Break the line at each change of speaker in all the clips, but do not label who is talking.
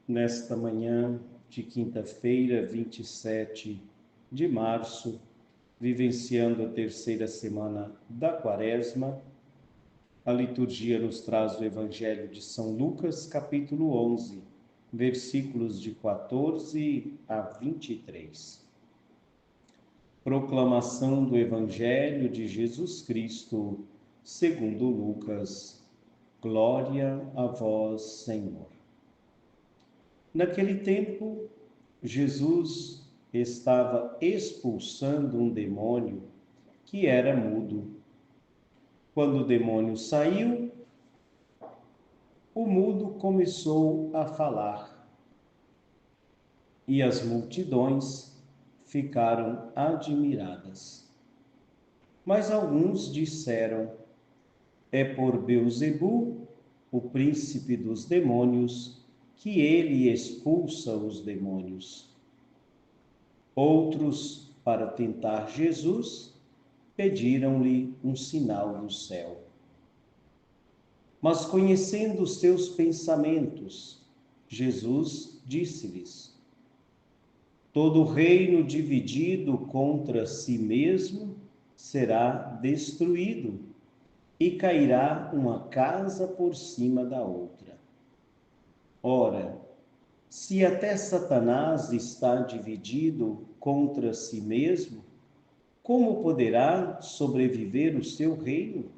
nesta manhã de quinta-feira, 27 de março, vivenciando a terceira semana da Quaresma. A liturgia nos traz o Evangelho de São Lucas, capítulo 11, versículos de 14 a 23. Proclamação do Evangelho de Jesus Cristo, segundo Lucas. Glória a vós, Senhor. Naquele tempo, Jesus estava expulsando um demônio que era mudo. Quando o demônio saiu, o mudo começou a falar, e as multidões ficaram admiradas. Mas alguns disseram: é por Beelzebu, o príncipe dos demônios, que ele expulsa os demônios. Outros, para tentar Jesus, pediram-lhe um sinal do céu. Mas conhecendo os seus pensamentos, Jesus disse-lhes: todo reino dividido contra si mesmo será destruído, e cairá uma casa por cima da outra. Ora, se até Satanás está dividido contra si mesmo, como poderá sobreviver o seu reino?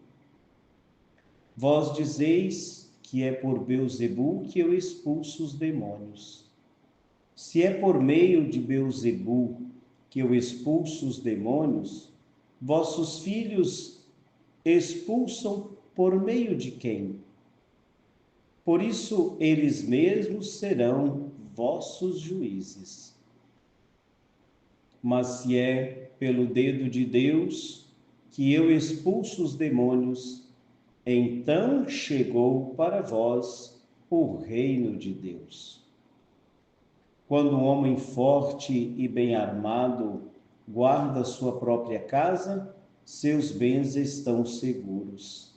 Vós dizeis que é por Beelzebu que eu expulso os demônios. Se é por meio de Beelzebu que eu expulso os demônios, vossos filhos expulsam por meio de quem? Por isso eles mesmos serão vossos juízes. Mas se é pelo dedo de Deus que eu expulso os demônios, então chegou para vós o reino de Deus. Quando um homem forte e bem armado guarda sua própria casa, seus bens estão seguros.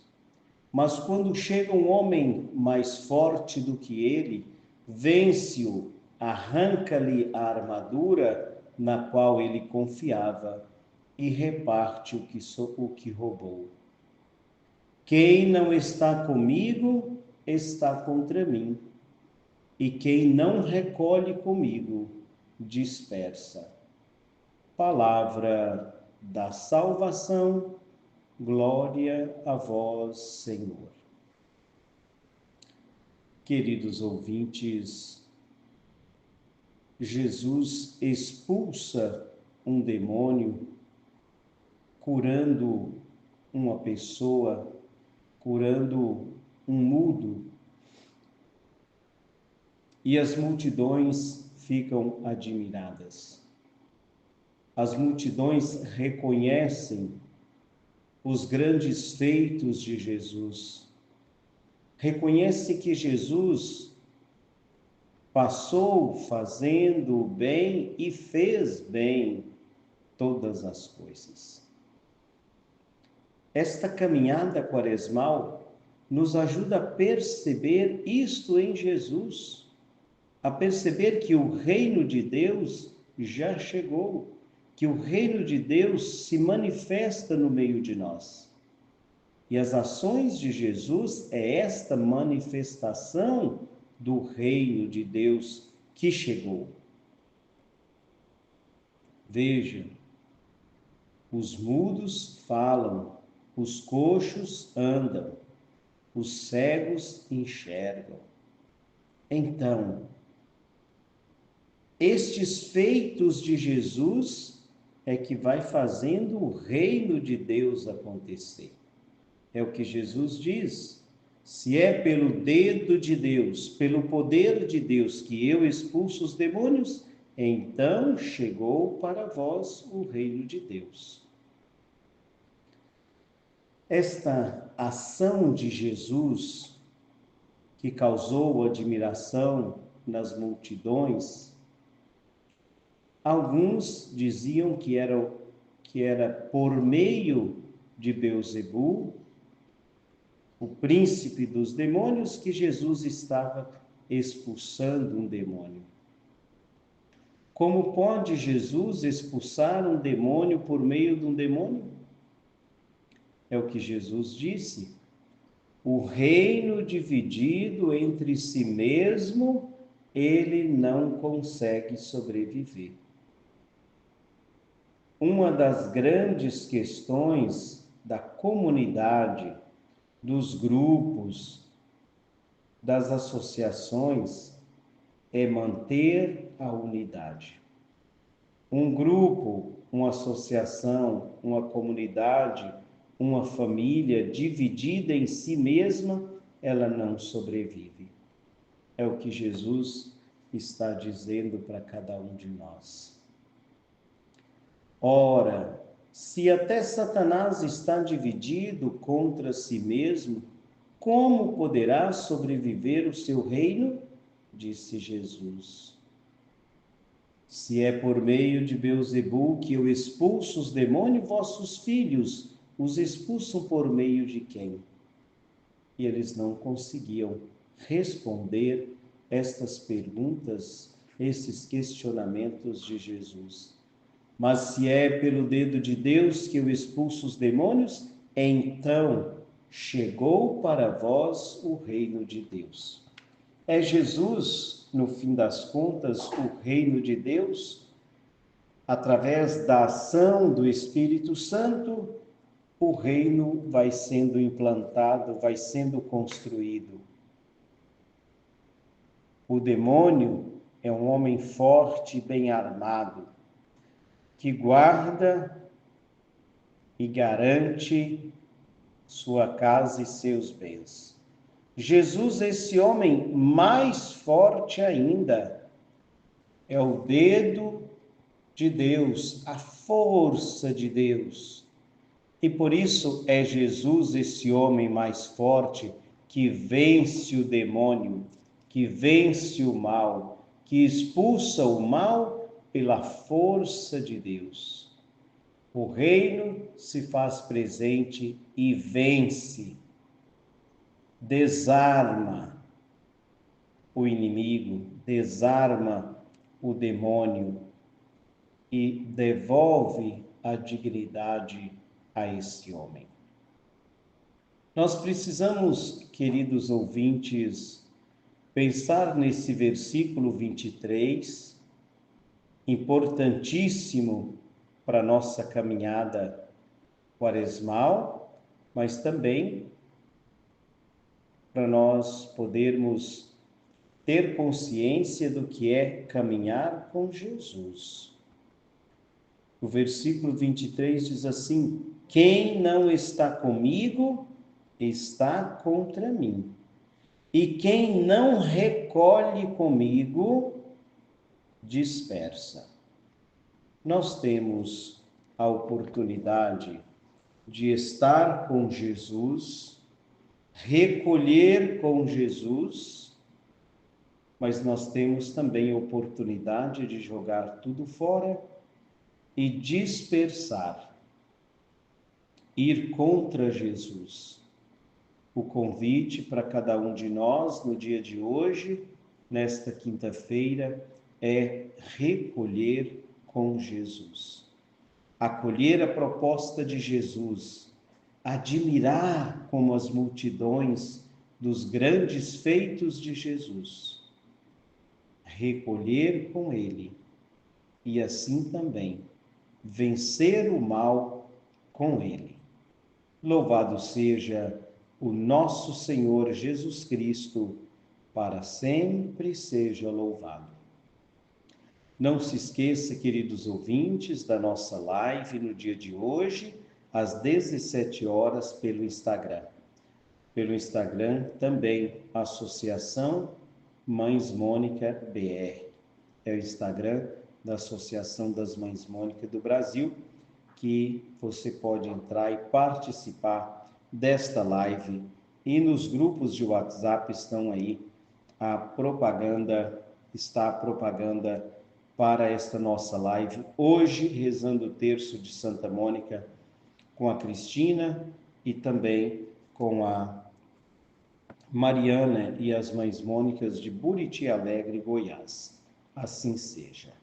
Mas quando chega um homem mais forte do que ele, vence-o, arranca-lhe a armadura na qual ele confiava e reparte o que roubou. Quem não está comigo está contra mim, e quem não recolhe comigo dispersa. Palavra da salvação. Glória a vós, Senhor. Queridos ouvintes, Jesus expulsa um demônio, curando uma pessoa, curando um mudo, e as multidões ficam admiradas. As multidões reconhecem os grandes feitos de Jesus. Reconhece que Jesus passou fazendo o bem e fez bem todas as coisas. Esta caminhada quaresmal nos ajuda a perceber isto em Jesus, a perceber que o reino de Deus já chegou, que o reino de Deus se manifesta no meio de nós. E as ações de Jesus é esta manifestação do reino de Deus que chegou. Veja, os mudos falam, os coxos andam, os cegos enxergam. Então, estes feitos de Jesus é que vai fazendo o reino de Deus acontecer. É o que Jesus diz: se é pelo dedo de Deus, pelo poder de Deus que eu expulso os demônios, então chegou para vós o reino de Deus. Esta ação de Jesus, que causou admiração nas multidões, alguns diziam que era por meio de Beelzebu, o príncipe dos demônios, que Jesus estava expulsando um demônio. Como pode Jesus expulsar um demônio por meio de um demônio? É o que Jesus disse. O reino dividido entre si mesmo, ele não consegue sobreviver. Uma das grandes questões da comunidade, dos grupos, das associações, é manter a unidade. Um grupo, uma associação, uma comunidade, uma família dividida em si mesma, ela não sobrevive. É o que Jesus está dizendo para cada um de nós. Ora, se até Satanás está dividido contra si mesmo, como poderá sobreviver o seu reino? Disse Jesus. Se é por meio de Beelzebul que eu expulso os demônios, vossos filhos os expulsam por meio de quem? E eles não conseguiam responder estas perguntas, esses questionamentos de Jesus. Mas se é pelo dedo de Deus que eu expulso os demônios, então chegou para vós o reino de Deus. É Jesus, no fim das contas, o reino de Deus? Através da ação do Espírito Santo, o reino vai sendo implantado, vai sendo construído. O demônio é um homem forte e bem armado, que guarda e garante sua casa e seus bens. Jesus, esse homem mais forte ainda, é o dedo de Deus, a força de Deus. E por isso é Jesus, esse homem mais forte, que vence o demônio, que vence o mal, que expulsa o mal pela força de Deus. O reino se faz presente e vence, desarma o inimigo, desarma o demônio e devolve a dignidade a este homem. Nós precisamos, queridos ouvintes, pensar nesse versículo 23, importantíssimo para a nossa caminhada quaresmal, mas também para nós podermos ter consciência do que é caminhar com Jesus. O versículo 23 diz assim: quem não está comigo, está contra mim. E quem não recolhe comigo, dispersa. Nós temos a oportunidade de estar com Jesus, recolher com Jesus, mas nós temos também a oportunidade de jogar tudo fora e dispersar, ir contra Jesus. O convite para cada um de nós no dia de hoje, nesta quinta-feira, é recolher com Jesus. Acolher a proposta de Jesus, admirar como as multidões dos grandes feitos de Jesus, recolher com ele e assim também vencer o mal com ele. Louvado seja o nosso Senhor Jesus Cristo, para sempre seja louvado. Não se esqueça, queridos ouvintes, da nossa live no dia de hoje, às 17 horas, pelo Instagram. Pelo Instagram também, Associação Mães Mônica BR. É o Instagram da Associação das Mães Mônica do Brasil, que você pode entrar e participar desta live. E nos grupos de WhatsApp estão aí está a propaganda para esta nossa live. Hoje, rezando o terço de Santa Mônica com a Cristina e também com a Mariana e as Mães Mônicas de Buriti Alegre, Goiás. Assim seja.